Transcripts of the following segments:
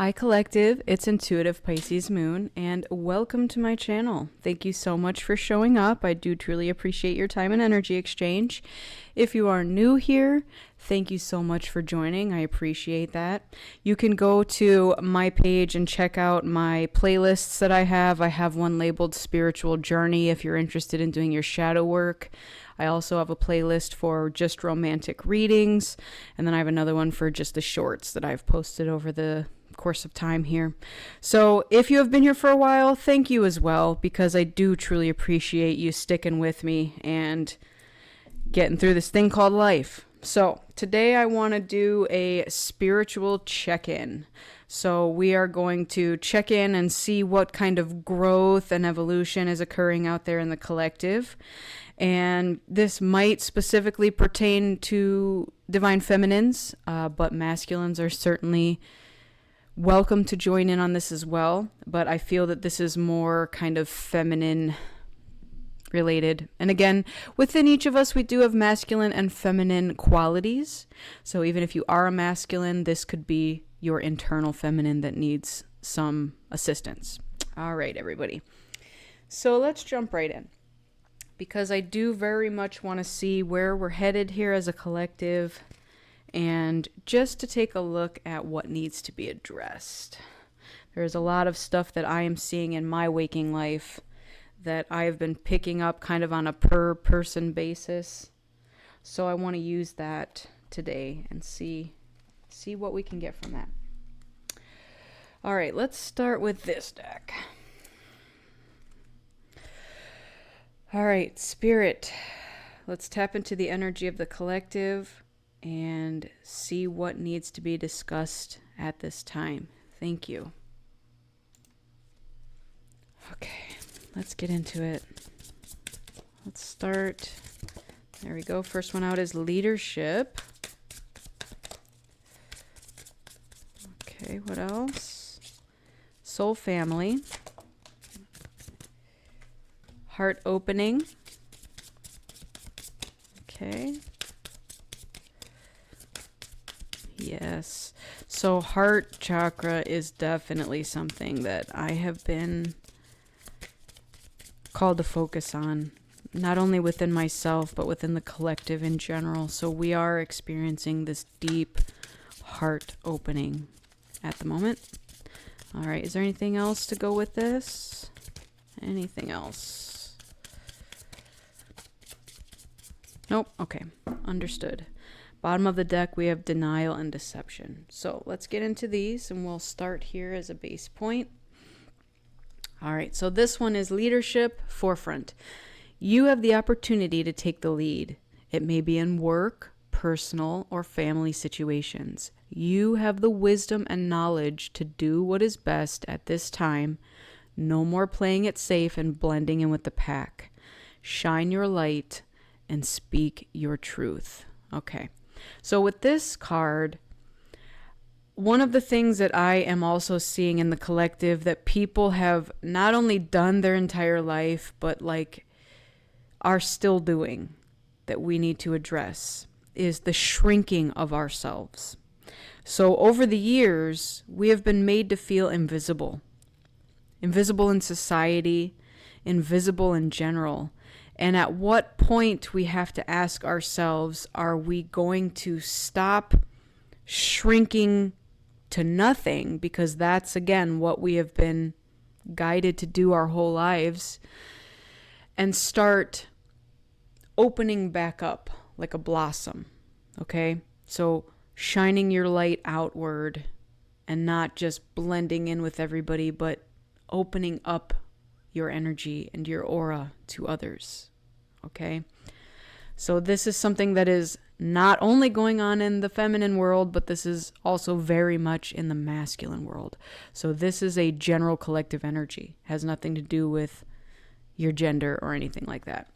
Hi Collective, it's Intuitive Pisces Moon, and welcome to my channel. Thank you so much for showing up. I do truly appreciate your time and energy exchange. If you are new here, thank you so much for joining. I appreciate that. You can go to my page and check out my playlists that I have. I have one labeled Spiritual Journey if you're interested in doing your shadow work. I also have a playlist for just romantic readings, and then I have another one for just the shorts that I've posted over the course of time here. So if you have been here for a while, thank you as well, because I do truly appreciate you sticking with me and getting through this thing called life. So today I want to do a spiritual check-in. So we are going to check in and see what kind of growth and evolution is occurring out there in the collective. And this might specifically pertain to divine feminines, but masculines are certainly welcome to join in on this as well. But I feel that this is more kind of feminine related. And again, within each of us, we do have masculine and feminine qualities. So even if you are a masculine, this could be your internal feminine that needs some assistance. All right, everybody. So let's jump right in, because I do very much want to see where we're headed here as a collective, and just to take a look at what needs to be addressed. There's a lot of stuff that I am seeing in my waking life that I have been picking up kind of on a per person basis. So I want to use that today and see what we can get from that. All right, let's start with this deck. All right, Spirit, let's tap into the energy of the collective and see what needs to be discussed at this time. Thank you. Okay, let's get into it. Let's start. There we go. First one out is leadership. Okay, what else? Soul family. Heart opening. Okay. Yes. So heart chakra is definitely something that I have been called to focus on, not only within myself, but within the collective in general. So we are experiencing this deep heart opening at the moment. All right. Is there anything else to go with this? Anything else? Nope. Okay. Understood. Bottom of the deck, we have denial and deception. So let's get into these, and we'll start here as a base point. All right, so this one is leadership, forefront. You have the opportunity to take the lead. It may be in work, personal, or family situations. You have the wisdom and knowledge to do what is best at this time. No more playing it safe and blending in with the pack. Shine your light and speak your truth. Okay. So with this card, one of the things that I am also seeing in the collective that people have not only done their entire life, but like are still doing, that we need to address, is the shrinking of ourselves. So over the years, we have been made to feel invisible. Invisible in society, invisible in general. And at what point we have to ask ourselves, are we going to stop shrinking to nothing? Because that's, again, what we have been guided to do our whole lives. And start opening back up like a blossom, okay? So shining your light outward and not just blending in with everybody, but opening up your energy and your aura to others. Okay? So this is something that is not only going on in the feminine world, but this is also very much in the masculine world. So this is a general collective energy. It has nothing to do with your gender or anything like that.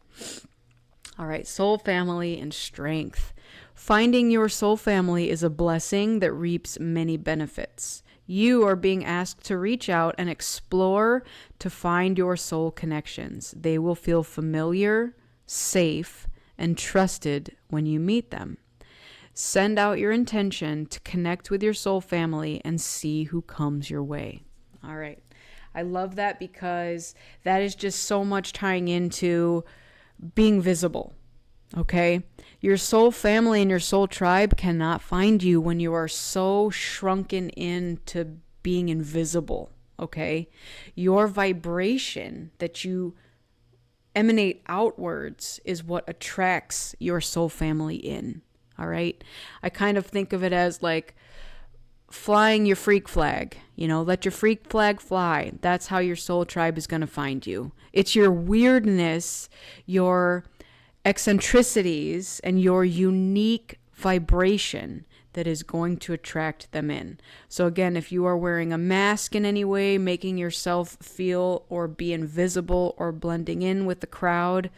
All right, soul family and strength. Finding your soul family is a blessing that reaps many benefits. You are being asked to reach out and explore to find your soul connections. They will feel familiar, safe, and trusted when you meet them. Send out your intention to connect with your soul family and see who comes your way. All right. I love that because that is just so much tying into being visible. Okay? Your soul family and your soul tribe cannot find you when you are so shrunken into being invisible. Okay? Your vibration that you emanate outwards is what attracts your soul family in. All right? I kind of think of it as like flying your freak flag. Let your freak flag fly. That's how your soul tribe is going to find you. It's your weirdness, your eccentricities, and your unique vibration that is going to attract them in. So again, if you are wearing a mask in any way, making yourself feel or be invisible or blending in with the crowd,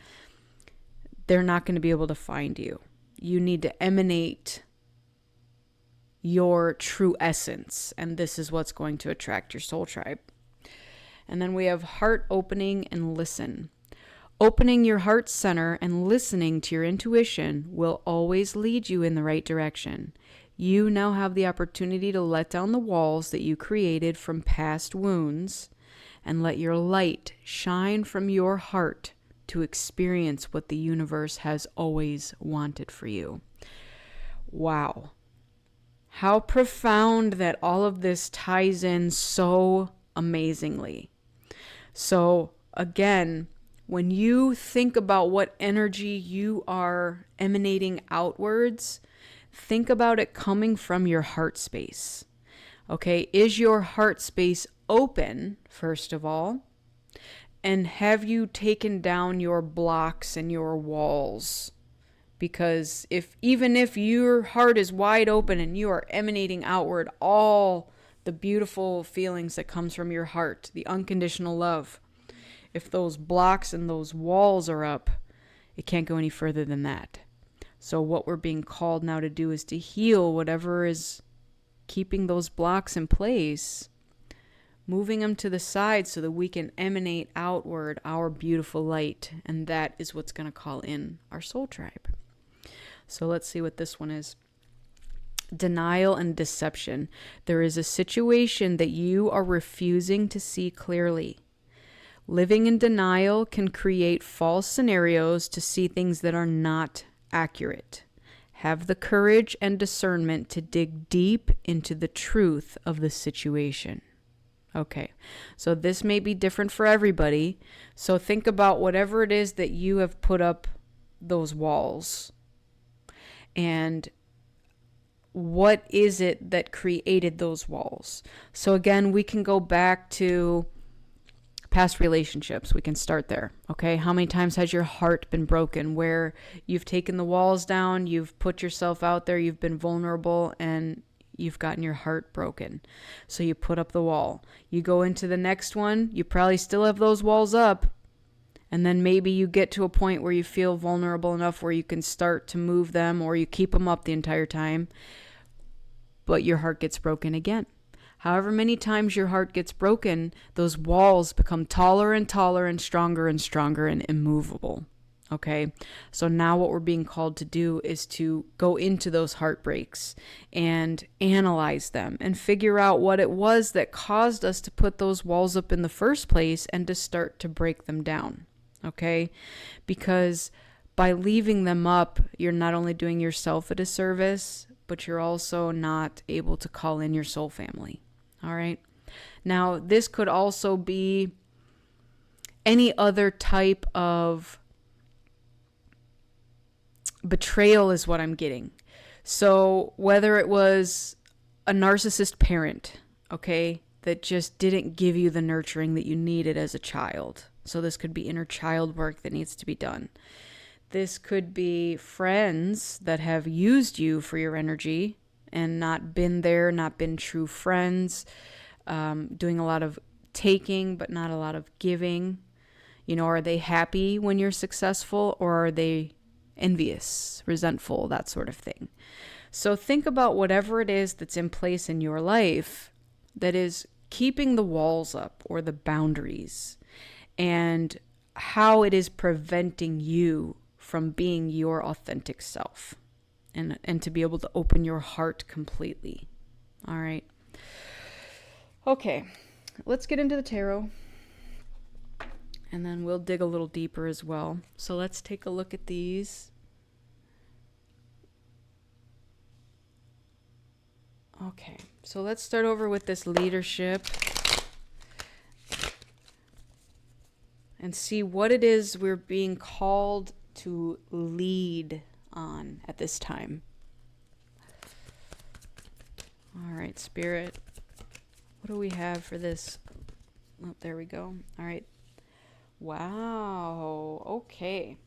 they're not going to be able to find you. You need to emanate your true essence, and this is what's going to attract your soul tribe. And then we have heart opening and listen. Opening your heart center and listening to your intuition will always lead you in the right direction. You now have the opportunity to let down the walls that you created from past wounds and let your light shine from your heart to experience what the universe has always wanted for you. Wow. How profound that all of this ties in so amazingly. So again, when you think about what energy you are emanating outwards, think about it coming from your heart space. Okay, is your heart space open, first of all? And have you taken down your blocks and your walls? Because even if your heart is wide open and you are emanating outward all the beautiful feelings that comes from your heart, the unconditional love, if those blocks and those walls are up, it can't go any further than that. So what we're being called now to do is to heal whatever is keeping those blocks in place, moving them to the side so that we can emanate outward our beautiful light. And that is what's going to call in our soul tribe. So let's see what this one is. Denial and deception. There is a situation that you are refusing to see clearly. Living in denial can create false scenarios to see things that are not accurate. Have the courage and discernment to dig deep into the truth of the situation. Okay, so this may be different for everybody. So think about whatever it is that you have put up those walls. And what is it that created those walls? So again, we can go back to past relationships. We can start there. Okay. How many times has your heart been broken where you've taken the walls down, you've put yourself out there, you've been vulnerable, and you've gotten your heart broken? So you put up the wall. You go into the next one, you probably still have those walls up. And then maybe you get to a point where you feel vulnerable enough where you can start to move them, or you keep them up the entire time, but your heart gets broken again. However many times your heart gets broken, those walls become taller and taller and stronger and immovable. Okay, so now what we're being called to do is to go into those heartbreaks and analyze them and figure out what it was that caused us to put those walls up in the first place and to start to break them down. Okay, because by leaving them up, you're not only doing yourself a disservice, but you're also not able to call in your soul family. All right. Now, this could also be any other type of betrayal is what I'm getting. So whether it was a narcissist parent, okay, that just didn't give you the nurturing that you needed as a child. So this could be inner child work that needs to be done. This could be friends that have used you for your energy and not been there, not been true friends, doing a lot of taking but not a lot of giving. Are they happy when you're successful, or are they envious, resentful, that sort of thing? So think about whatever it is that's in place in your life that is keeping the walls up or the boundaries, and how it is preventing you from being your authentic self. and to be able to open your heart completely. All right. Okay, let's get into the tarot. And then we'll dig a little deeper as well. So let's take a look at these. Okay, so let's start over with this leadership and see what it is we're being called to lead on at this time. All right, Spirit, what do we have for this? Oh, there we go. All right. Wow. Okay.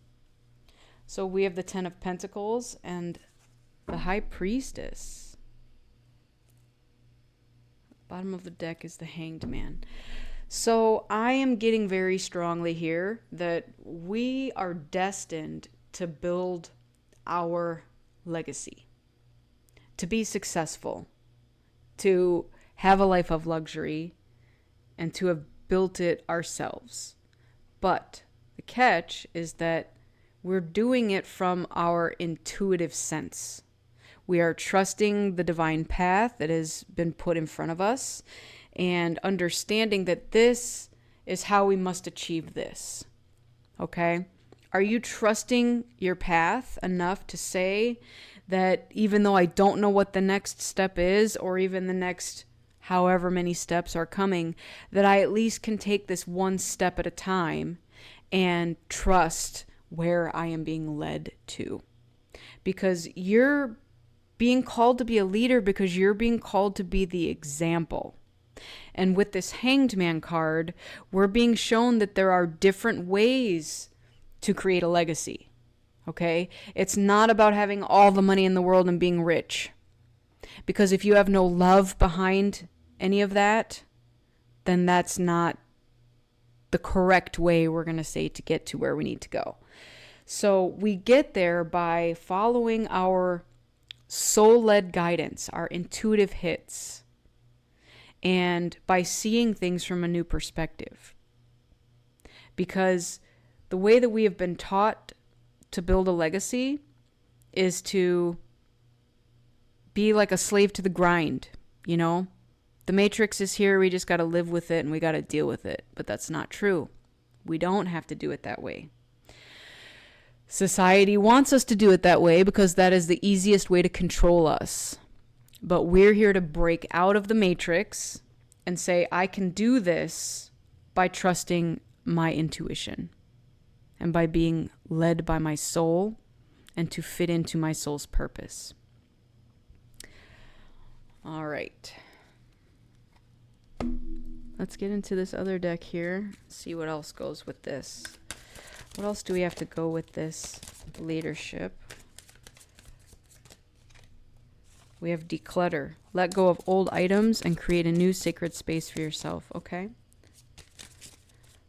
So we have the 10 of Pentacles and the High Priestess. Bottom of the deck is the Hanged Man. So I am getting very strongly here that we are destined to build our legacy, to be successful, to have a life of luxury, and to have built it ourselves. But the catch is that we're doing it from our intuitive sense. We are trusting the divine path that has been put in front of us and understanding that this is how we must achieve this. Okay? Are you trusting your path enough to say that even though I don't know what the next step is, or even the next however many steps are coming, that I at least can take this one step at a time and trust where I am being led to? Because you're being called to be a leader, because you're being called to be the example. And with this Hanged Man card, we're being shown that there are different ways to create a legacy. Okay? It's not about having all the money in the world and being rich. Because if you have no love behind any of that, then that's not the correct way, we're going to say, to get to where we need to go. So we get there by following our soul-led guidance, our intuitive hits, and by seeing things from a new perspective. Because the way that we have been taught to build a legacy is to be like a slave to the grind, you know? The matrix is here, we just got to live with it and we got to deal with it. But that's not true. We don't have to do it that way. Society wants us to do it that way because that is the easiest way to control us. But we're here to break out of the matrix and say, I can do this by trusting my intuition and by being led by my soul and to fit into my soul's purpose. All right. Let's get into this other deck here. See what else goes with this. What else do we have to go with this leadership? We have declutter. Let go of old items and create a new sacred space for yourself. Okay.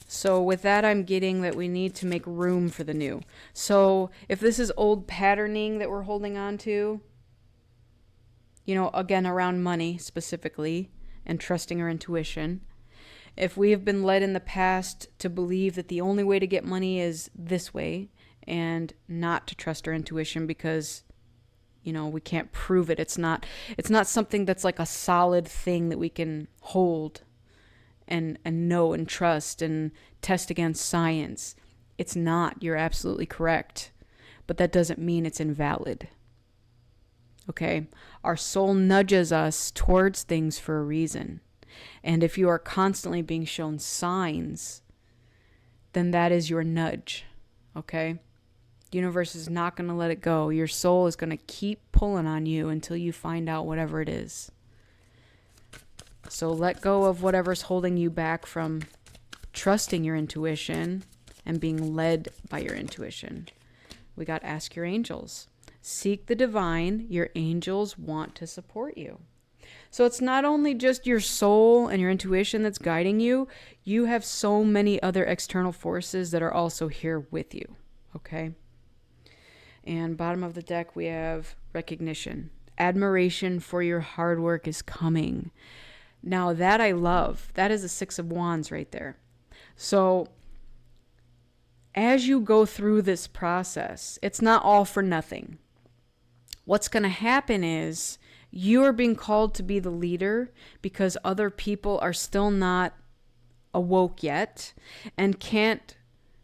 So with that, I'm getting that we need to make room for the new. So if this is old patterning that we're holding on to, you know, again, around money specifically and trusting our intuition, if we have been led in the past to believe that the only way to get money is this way and not to trust our intuition because, you know, we can't prove it. It's not something that's like a solid thing that we can hold and know and trust and test against science. It's not. You're absolutely correct. But that doesn't mean it's invalid. Okay? Our soul nudges us towards things for a reason. And if you are constantly being shown signs, then that is your nudge. Okay? The universe is not going to let it go. Your soul is going to keep pulling on you until you find out whatever it is. So let go of whatever's holding you back from trusting your intuition and being led by your intuition. We got ask your angels. Seek the divine. Your angels want to support you. So it's not only just your soul and your intuition that's guiding you. You have so many other external forces that are also here with you. Okay? And bottom of the deck, we have recognition. Admiration for your hard work is coming. Now that I love. That is a 6 of Wands right there. So as you go through this process, it's not all for nothing. what's going to happen is you are being called to be the leader because other people are still not awoke yet and can't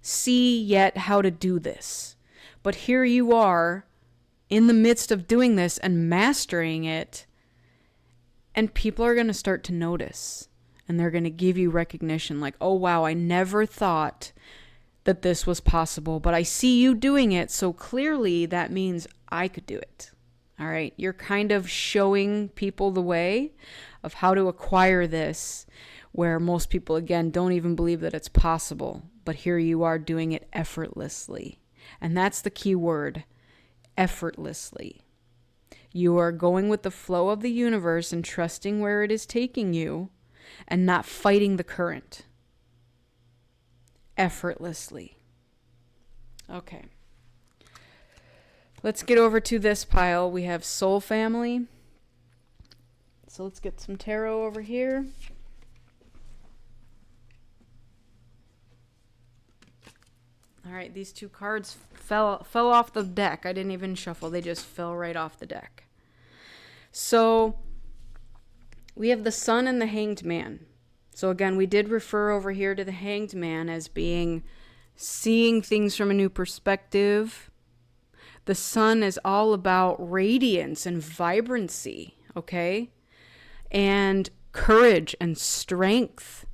see yet how to do this. But here you are in the midst of doing this and mastering it, and people are going to start to notice, and they're going to give you recognition like, oh wow, I never thought that this was possible, but I see you doing it, so clearly that means I could do it. All right, you're kind of showing people the way of how to acquire this, where most people, again, don't even believe that it's possible, but here you are doing it effortlessly. And that's the key word, effortlessly. You are going with the flow of the universe and trusting where it is taking you and not fighting the current. Effortlessly. Okay. Let's get over to this pile. We have Soul Family. So let's get some tarot over here. All right, these two cards fell off the deck. I didn't even shuffle. They just fell right off the deck. So we have the Sun and the Hanged Man. So again, we did refer over here to the Hanged Man as being seeing things from a new perspective. The Sun is all about radiance and vibrancy, okay? And courage and strength,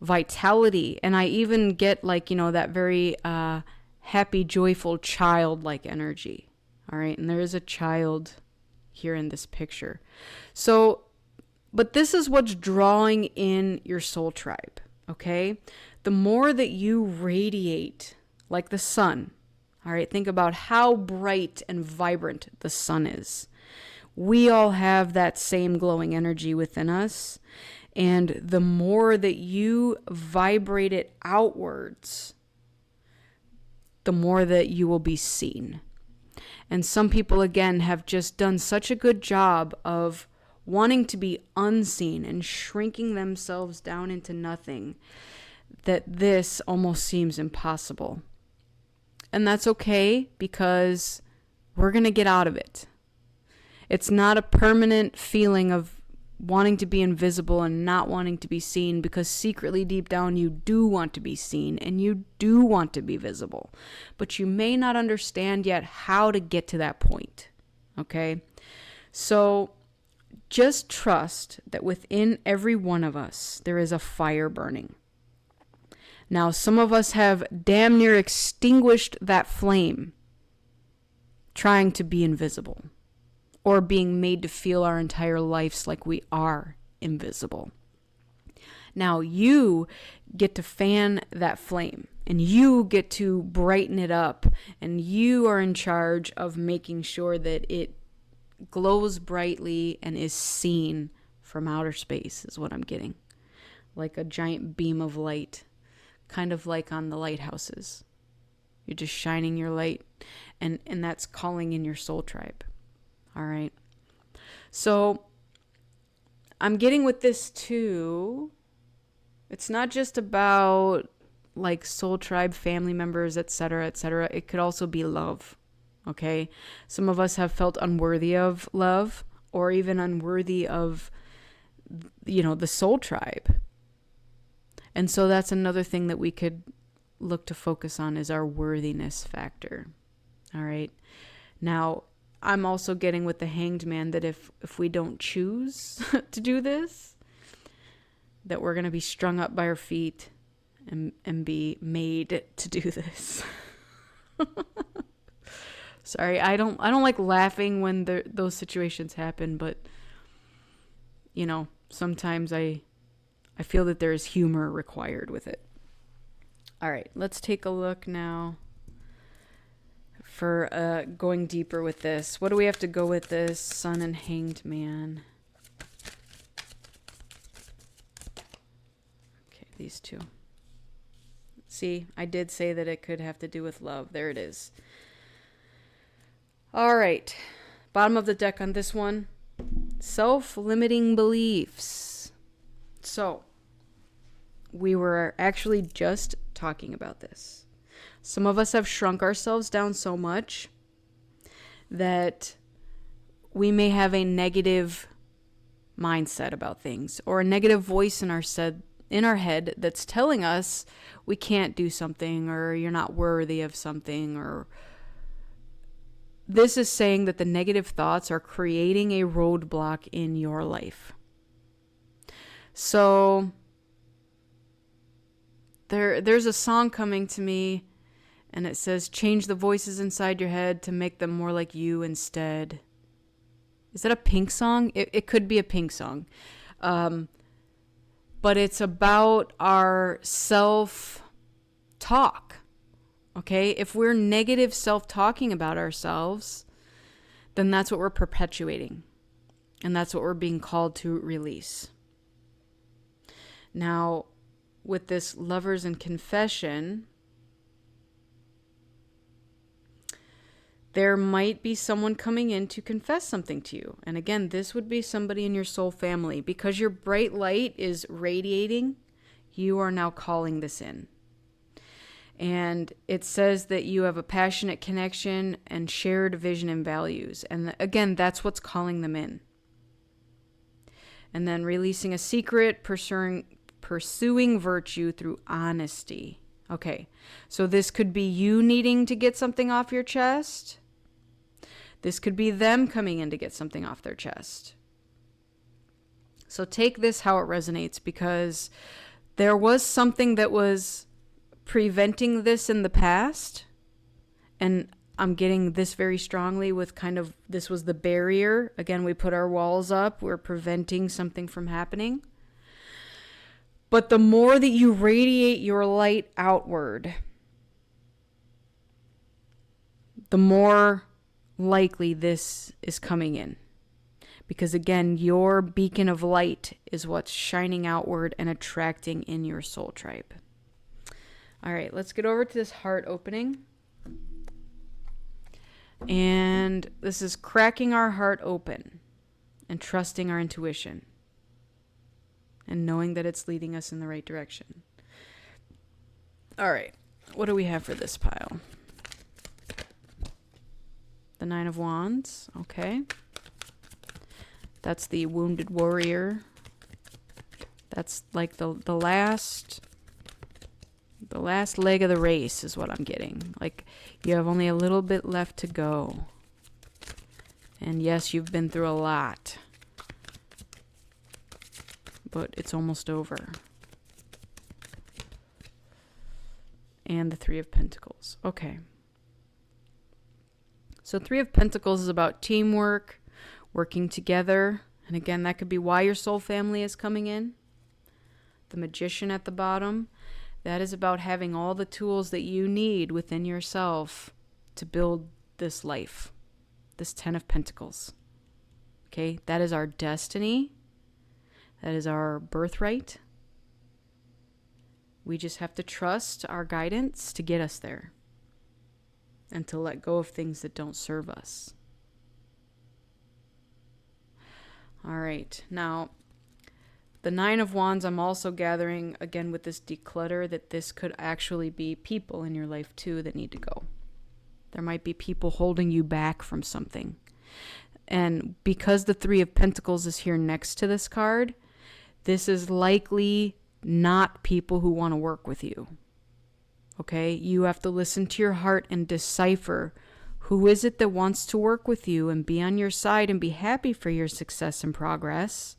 vitality. And I even get like, that very happy, joyful, childlike energy. All right. And there is a child here in this picture. So, but this is what's drawing in your soul tribe. Okay. The more that you radiate like the sun. All right. Think about how bright and vibrant the sun is. We all have that same glowing energy within us. And the more that you vibrate it outwards, the more that you will be seen. And some people, again, have just done such a good job of wanting to be unseen and shrinking themselves down into nothing that this almost seems impossible. And that's okay, because we're going to get out of it. It's not a permanent feeling of wanting to be invisible and not wanting to be seen, because secretly deep down you do want to be seen and you do want to be visible, but you may not understand yet how to get to that point. Okay? So just trust that within every one of us there is a fire burning. Now, some of us have damn near extinguished that flame trying to be invisible, or being made to feel our entire lives like we are invisible. Now you get to fan that flame, and you get to brighten it up, and you are in charge of making sure that it glows brightly and is seen from outer space, is what I'm getting. Like a giant beam of light, kind of like on the lighthouses. You're just shining your light, and that's calling in your soul tribe. All right. So I'm getting with this too. It's not just about like soul tribe, family members, etc., etc. It could also be love. Okay. Some of us have felt unworthy of love, or even unworthy of, the soul tribe. And so that's another thing that we could look to focus on, is our worthiness factor. All right. Now, I'm also getting with the Hanged Man that if we don't choose to do this, that we're going to be strung up by our feet and be made to do this. Sorry, I don't like laughing when those situations happen, but sometimes I feel that there is humor required with it. All right, let's take a look now for going deeper with this. What do we have to go with this Sun and Hanged Man? Okay, these two. See, I did say that it could have to do with love. There it is. All right. Bottom of the deck on this one. Self-limiting beliefs. So, we were actually just talking about this. Some of us have shrunk ourselves down so much that we may have a negative mindset about things, or a negative voice in our head that's telling us we can't do something, or you're not worthy of something, or this is saying that the negative thoughts are creating a roadblock in your life. So there's a song coming to me, and it says, change the voices inside your head to make them more like you instead. Is that a Pink song? It could be a Pink song. But it's about our self-talk. Okay? If we're negative self-talking about ourselves, then that's what we're perpetuating. And that's what we're being called to release. Now, with this Lovers in Confession, there might be someone coming in to confess something to you. And again, this would be somebody in your soul family. Because your bright light is radiating, you are now calling this in. And it says that you have a passionate connection and shared vision and values. And again, that's what's calling them in. And then releasing a secret, pursuing virtue through honesty. Okay, so this could be you needing to get something off your chest. This could be them coming in to get something off their chest. So take this how it resonates, because there was something that was preventing this in the past. And I'm getting this very strongly with kind of, this was the barrier. Again, we put our walls up. We're preventing something from happening. But the more that you radiate your light outward, the more likely this is coming in. Because again, your beacon of light is what's shining outward and attracting in your soul tribe. All right, let's get over to this heart opening. And this is cracking our heart open and trusting our intuition and knowing that it's leading us in the right direction. All right, what do we have for this pile? The Nine of Wands, okay. That's the Wounded Warrior. That's like the last leg of the race is what I'm getting. Like, you have only a little bit left to go. And yes, you've been through a lot. But it's almost over. And the Three of Pentacles. Okay. So Three of Pentacles is about teamwork, working together. And again, that could be why your soul family is coming in. The Magician at the bottom. That is about having all the tools that you need within yourself to build this life. This Ten of Pentacles. Okay, that is our destiny. That is our birthright. We just have to trust our guidance to get us there. And to let go of things that don't serve us. All right, now the Nine of Wands, I'm also gathering, again, with this declutter, that this could actually be people in your life, too, that need to go. There might be people holding you back from something. And because the Three of Pentacles is here next to this card, this is likely not people who want to work with you. Okay? You have to listen to your heart and decipher who is it that wants to work with you and be on your side and be happy for your success and progress,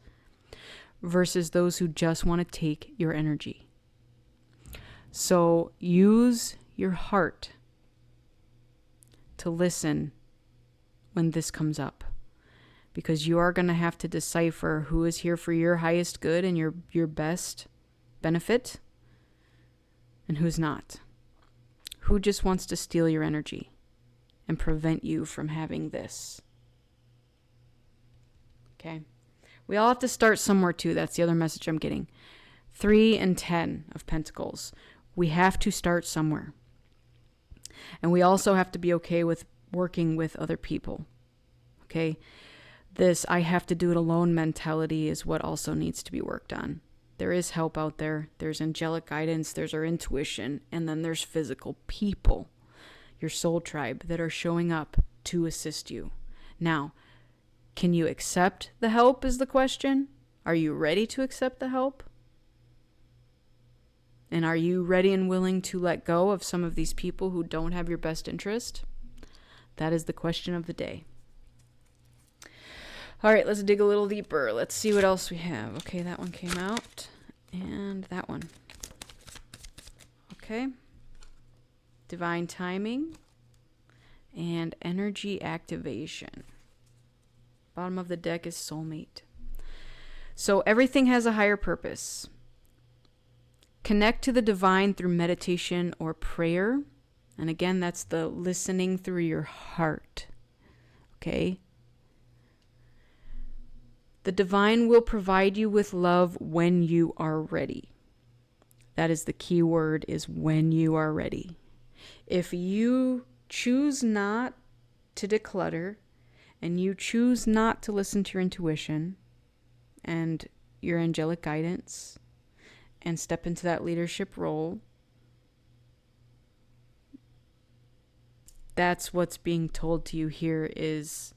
versus those who just want to take your energy. So use your heart to listen when this comes up, because you are going to have to decipher who is here for your highest good and your best benefit and who's not. Who just wants to steal your energy and prevent you from having this. Okay? We all have to start somewhere too. That's the other message I'm getting. 3 and 10 of Pentacles. We have to start somewhere. And we also have to be okay with working with other people. Okay? This I have to do it alone mentality is what also needs to be worked on. There is help out there. There's angelic guidance. There's our intuition. And then there's physical people, your soul tribe, that are showing up to assist you. Now, Can you accept the help is the question. Are you ready to accept the help? And are you ready and willing to let go of some of these people who don't have your best interest? That is the question of the day. All right, let's dig a little deeper. Let's see what else we have. Okay, that one came out. And that one. Okay. Divine timing and energy activation. Bottom of the deck is soulmate. So everything has a higher purpose. Connect to the divine through meditation or prayer. And again, that's the listening through your heart. Okay? The divine will provide you with love when you are ready. That is the key word, is when you are ready. If you choose not to declutter and you choose not to listen to your intuition and your angelic guidance and step into that leadership role, that's what's being told to you here, is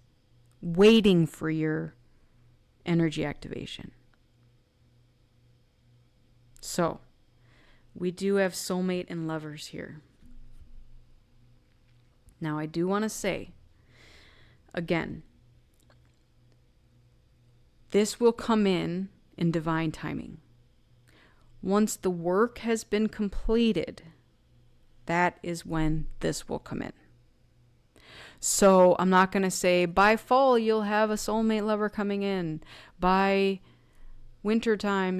waiting for your energy activation. So, we do have soulmate and lovers here. Now, I do want to say, again, this will come in divine timing. Once the work has been completed, that is when this will come in. So I'm not going to say by fall you'll have a soulmate lover coming in. By wintertime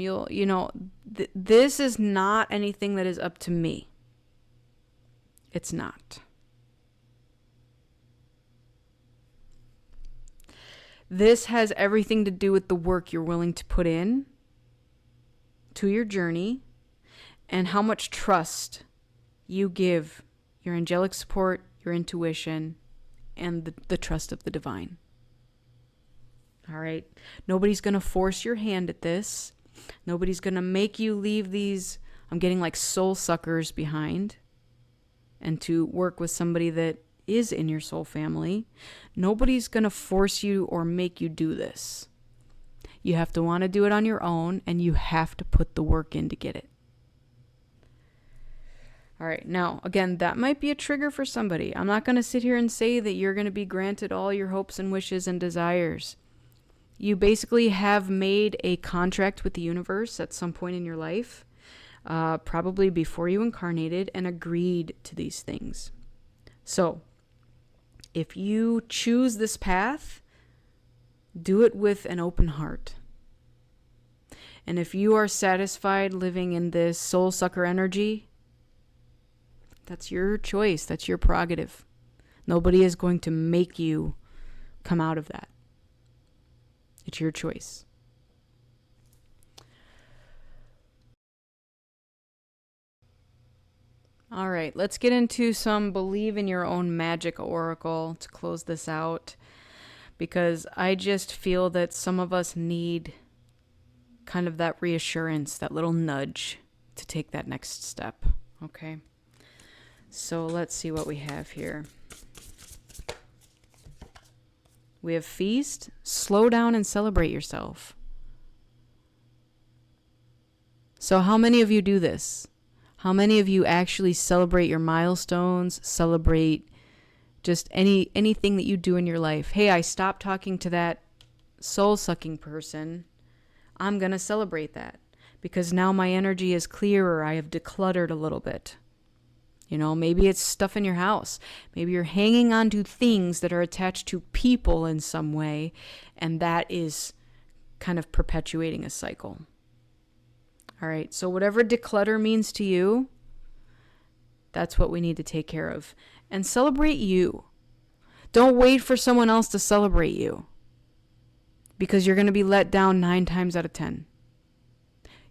this is not anything that is up to me. It's not. This has everything to do with the work you're willing to put in to your journey and how much trust you give your angelic support, your intuition, and the trust of the divine. All right? Nobody's going to force your hand at this. Nobody's going to make you leave these, I'm getting like soul suckers behind, and to work with somebody that is in your soul family. Nobody's going to force you or make you do this. You have to want to do it on your own, and you have to put the work in to get it. All right. Now, again, that might be a trigger for somebody. I'm not going to sit here and say that you're going to be granted all your hopes and wishes and desires. You basically have made a contract with the universe at some point in your life, probably before you incarnated, and agreed to these things. So, if you choose this path, do it with an open heart. And if you are satisfied living in this soul sucker energy, that's your choice. That's your prerogative. Nobody is going to make you come out of that. It's your choice. All right, let's get into some believe in your own magic oracle to close this out, because I just feel that some of us need kind of that reassurance, that little nudge to take that next step. Okay, so let's see what we have here. We have feast, slow down and celebrate yourself. So how many of you do this? How many of you actually celebrate your milestones, celebrate just anything that you do in your life? Hey, I stopped talking to that soul-sucking person. I'm going to celebrate that because now my energy is clearer. I have decluttered a little bit. You know, maybe it's stuff in your house. Maybe you're hanging on to things that are attached to people in some way, and that is kind of perpetuating a cycle. All right, so whatever declutter means to you, that's what we need to take care of. And celebrate you. Don't wait for someone else to celebrate you, because you're going to be let down 9 times out of 10.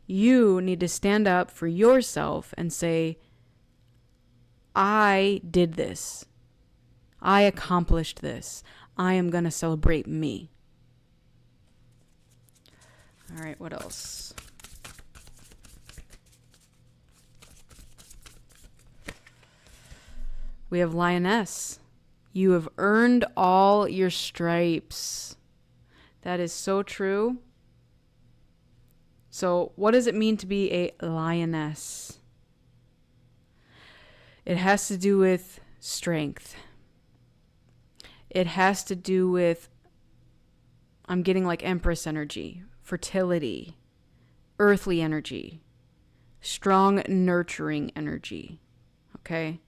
You need to stand up for yourself and say, I did this. I accomplished this. I am going to celebrate me. All right, what else? We have Lioness. You have earned all your stripes. That is so true. So what does it mean to be a lioness? It has to do with strength. It has to do with, I'm getting like Empress energy, fertility, earthly energy, strong nurturing energy. Okay?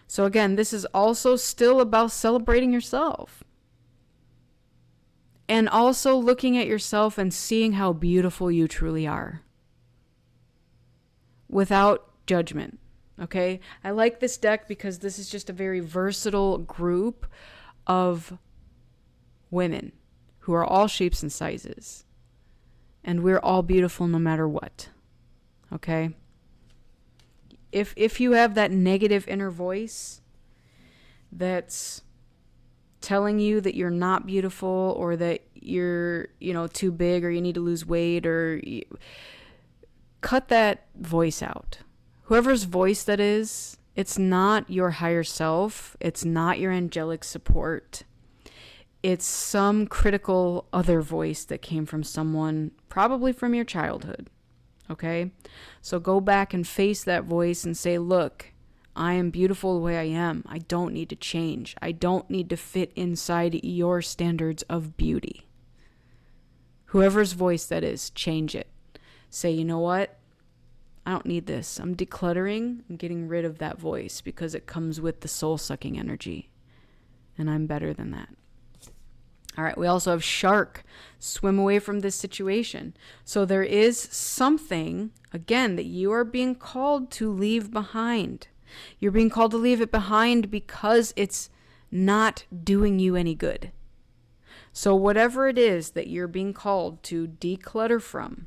So again, this is also still about celebrating yourself. And also looking at yourself and seeing how beautiful you truly are. Without judgment. Okay? I like this deck because this is just a very versatile group of women who are all shapes and sizes. And we're all beautiful no matter what. Okay? If you have that negative inner voice that's telling you that you're not beautiful, or that you're, too big, or you need to lose weight, cut that voice out. Whoever's voice that is, it's not your higher self. It's not your angelic support. It's some critical other voice that came from someone, probably from your childhood. Okay? So go back and face that voice and say, look, I am beautiful the way I am. I don't need to change. I don't need to fit inside your standards of beauty. Whoever's voice that is, change it. Say, you know what? I don't need this. I'm decluttering. I'm getting rid of that voice because it comes with the soul-sucking energy. And I'm better than that. All right, we also have shark. Swim away from this situation. So there is something, again, that you are being called to leave behind. You're being called to leave it behind because it's not doing you any good. So whatever it is that you're being called to declutter from,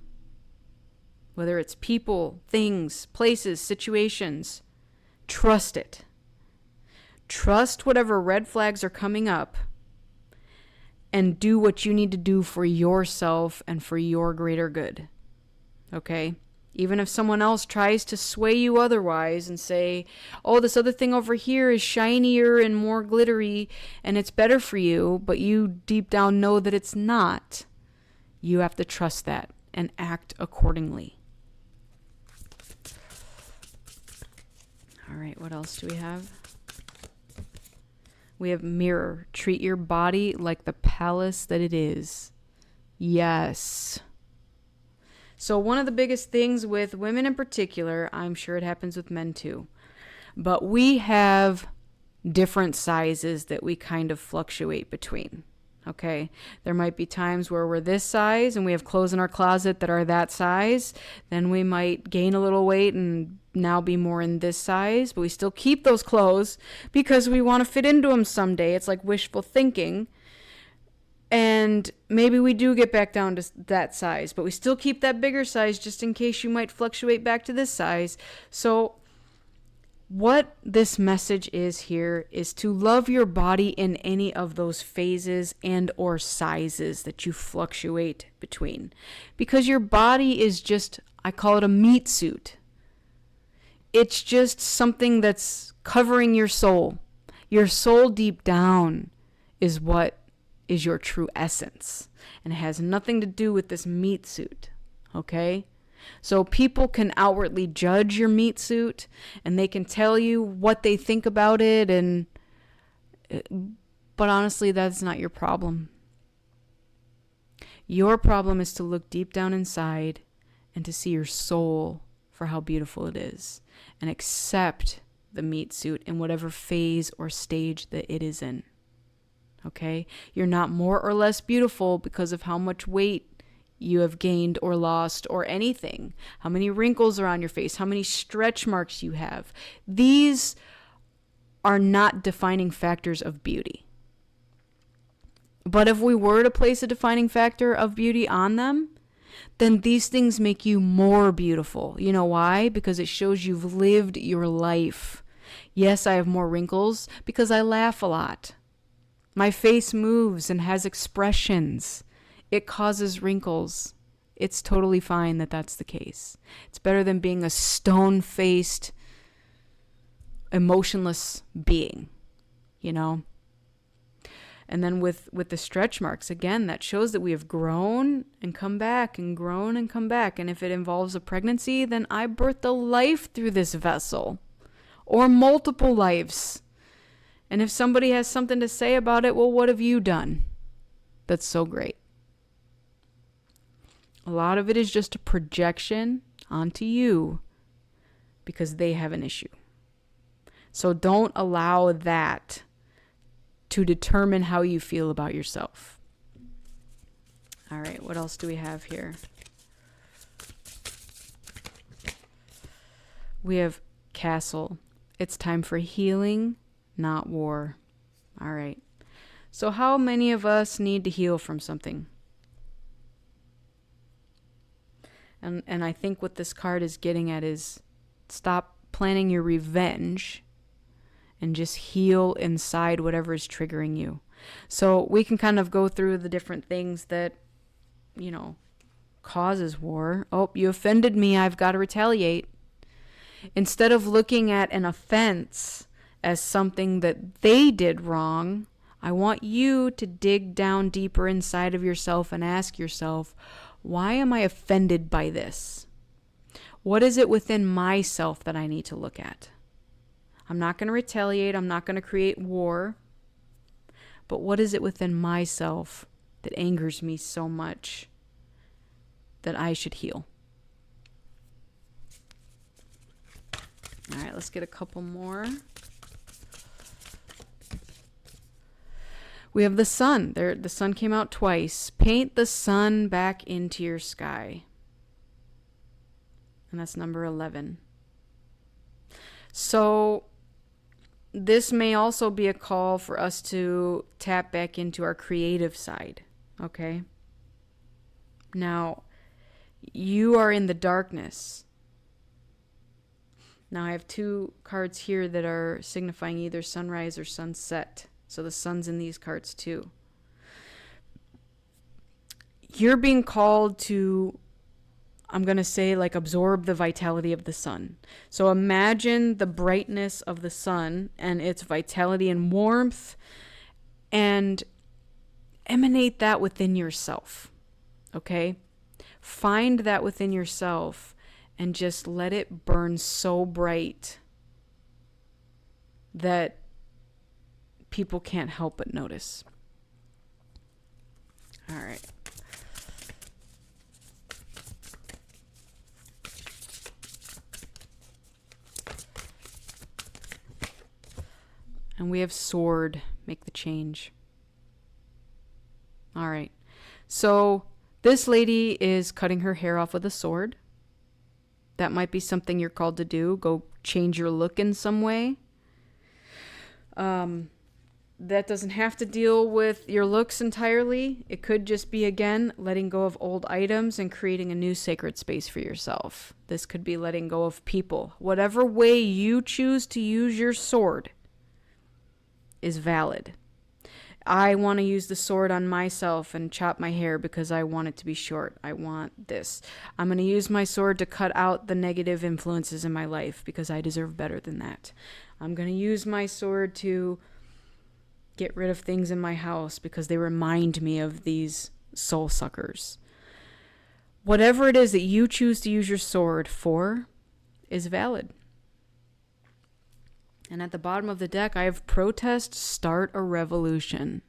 whether it's people, things, places, situations, trust it. Trust whatever red flags are coming up and do what you need to do for yourself and for your greater good. Okay? Even if someone else tries to sway you otherwise and say, oh, this other thing over here is shinier and more glittery and it's better for you, but you deep down know that it's not, you have to trust that and act accordingly. All right, what else do we have? We have mirror. Treat your body like the palace that it is. Yes. So one of the biggest things with women in particular, I'm sure it happens with men too, but we have different sizes that we kind of fluctuate between. Okay? There might be times where we're this size and we have clothes in our closet that are that size. Then we might gain a little weight and now be more in this size, but we still keep those clothes because we want to fit into them someday. It's like wishful thinking. And maybe we do get back down to that size, but we still keep that bigger size just in case you might fluctuate back to this size. So what this message is here is to love your body in any of those phases and or sizes that you fluctuate between. Because your body is just, I call it a meat suit. It's just something that's covering your soul. Your soul deep down is what is your true essence. And it has nothing to do with this meat suit. Okay? So people can outwardly judge your meat suit and they can tell you what they think about it, but honestly, that's not your problem. Your problem is to look deep down inside and to see your soul for how beautiful it is and accept the meat suit in whatever phase or stage that it is in. Okay? You're not more or less beautiful because of how much weight you have gained or lost or anything. How many wrinkles are on your face, how many stretch marks you have. These are not defining factors of beauty. But if we were to place a defining factor of beauty on them, then these things make you more beautiful. You know why? Because it shows you've lived your life. Yes, I have more wrinkles because I laugh a lot. My face moves and has expressions. It causes wrinkles. It's totally fine that that's the case. It's better than being a stone-faced, emotionless being, you know? And then with the stretch marks, again, that shows that we have grown and come back and grown and come back. And if it involves a pregnancy, then I birthed a life through this vessel, or multiple lives. And if somebody has something to say about it, well, what have you done? That's so great. A lot of it is just a projection onto you because they have an issue. So don't allow that to determine how you feel about yourself. All right, what else do we have here? We have Castle. It's time for healing, not war. All right. So how many of us need to heal from something? And I think what this card is getting at is stop planning your revenge and just heal inside whatever is triggering you. So we can kind of go through the different things that, causes war. Oh, you offended me, I've got to retaliate. Instead of looking at an offense as something that they did wrong, I want you to dig down deeper inside of yourself and ask yourself, why am I offended by this? What is it within myself that I need to look at? I'm not going to retaliate. I'm not going to create war. But what is it within myself that angers me so much that I should heal? All right, let's get a couple more. We have the sun. The sun came out twice. Paint the sun back into your sky. And that's number 11. So this may also be a call for us to tap back into our creative side. Okay? Now, you are in the darkness. Now I have two cards here that are signifying either sunrise or sunset. So the sun's in these cards too. You're being called to, I'm going to say, like, absorb the vitality of the sun. So imagine the brightness of the sun and its vitality and warmth, and emanate that within yourself. Okay? Find that within yourself and just let it burn so bright that people can't help but notice. All right. And we have sword. Make the change. All right. So this lady is cutting her hair off with a sword. That might be something you're called to do. Go change your look in some way. That doesn't have to deal with your looks entirely. It could just be, again, letting go of old items and creating a new sacred space for yourself. This could be letting go of people. Whatever way you choose to use your sword is valid. I want to use the sword on myself and chop my hair because I want it to be short. I want this. I'm going to use my sword to cut out the negative influences in my life because I deserve better than that. I'm going to use my sword to get rid of things in my house because they remind me of these soul suckers. Whatever it is that you choose to use your sword for is valid. And at the bottom of the deck, I have protest, start a revolution.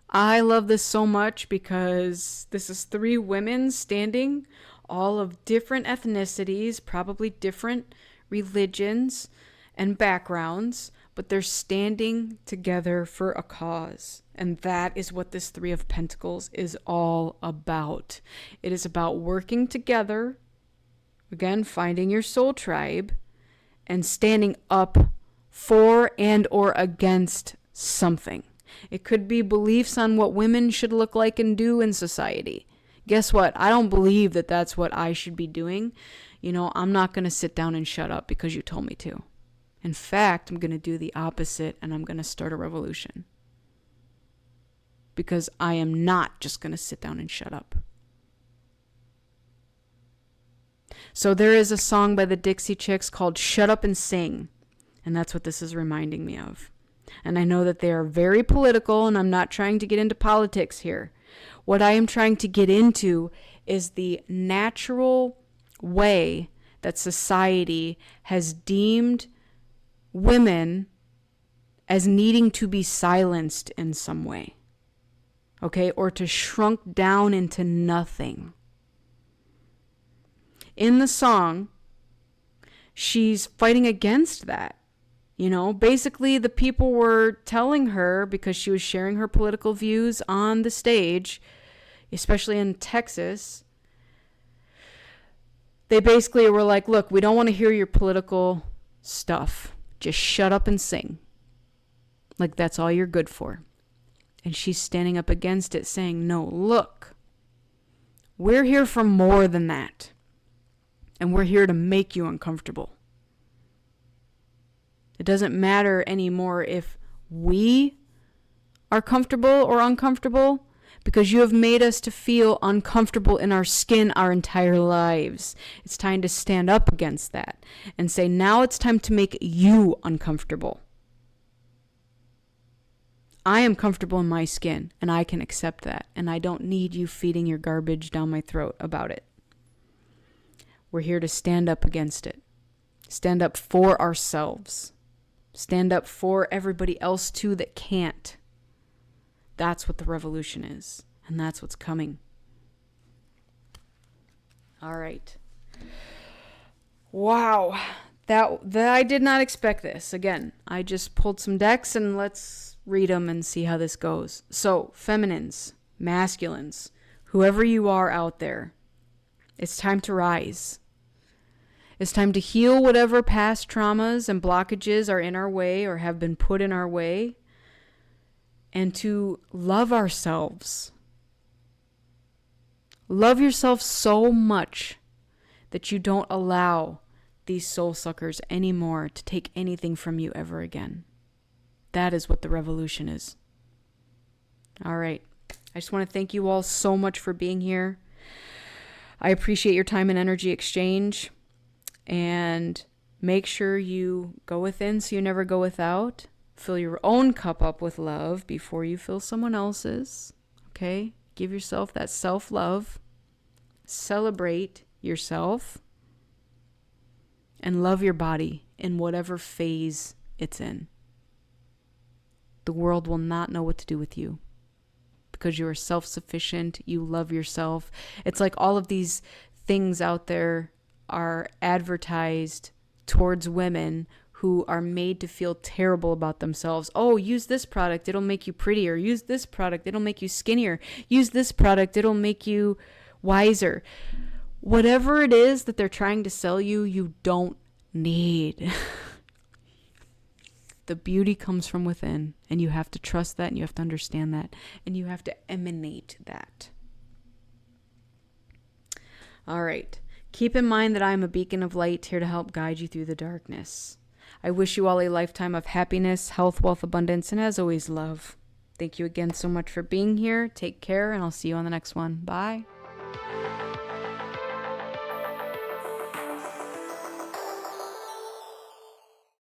I love this so much because this is 3 women standing, all of different ethnicities, probably different religions and backgrounds, but they're standing together for a cause. And that is what this 3 of Pentacles is all about. It is about working together, again, finding your soul tribe, and standing up for and or against something. It could be beliefs on what women should look like and do in society. Guess what? I don't believe that that's what I should be doing. I'm not going to sit down and shut up because you told me to. In fact, I'm going to do the opposite, and I'm going to start a revolution. Because I am not just going to sit down and shut up. So there is a song by the Dixie Chicks called Shut Up and Sing. And that's what this is reminding me of. And I know that they are very political, and I'm not trying to get into politics here. What I am trying to get into is the natural way that society has deemed women as needing to be silenced in some way. Okay? Or to shrunk down into nothing. In the song, she's fighting against that. You know, basically the people were telling her, because she was sharing her political views on the stage, especially in Texas, they basically were like, look, we don't want to hear your political stuff. Just shut up and sing. Like that's all you're good for. And she's standing up against it saying, no, look, we're here for more than that. And we're here to make you uncomfortable. It doesn't matter anymore if we are comfortable or uncomfortable, because you have made us to feel uncomfortable in our skin our entire lives. It's time to stand up against that and say, now it's time to make you uncomfortable. I am comfortable in my skin, and I can accept that, and I don't need you feeding your garbage down my throat about it. We're here to stand up against it. Stand up for ourselves. Stand up for everybody else too that can't. That's what the revolution is. And that's what's coming. All right. Wow. That I did not expect this. Again, I just pulled some decks and let's read them and see how this goes. So, feminines, masculines, whoever you are out there, it's time to rise. It's time to heal whatever past traumas and blockages are in our way or have been put in our way, and to love ourselves. Love yourself so much that you don't allow these soul suckers anymore to take anything from you ever again. That is what the revolution is. All right. I just want to thank you all so much for being here. I appreciate your time and energy exchange. And make sure you go within so you never go without. Fill your own cup up with love before you fill someone else's. Okay? Give yourself that self-love. Celebrate yourself. And love your body in whatever phase it's in. The world will not know what to do with you, because you are self-sufficient. You love yourself. It's like all of these things out there are advertised towards women who are made to feel terrible about themselves. Oh, use this product, it'll make you prettier. Use this product, it'll make you skinnier. Use this product, it'll make you wiser. Whatever it is that they're trying to sell you, you don't need. The beauty comes from within, and you have to trust that, and you have to understand that, and you have to emanate that. All right. Keep in mind that I am a beacon of light here to help guide you through the darkness. I wish you all a lifetime of happiness, health, wealth, abundance, and as always, love. Thank you again so much for being here. Take care, and I'll see you on the next one. Bye.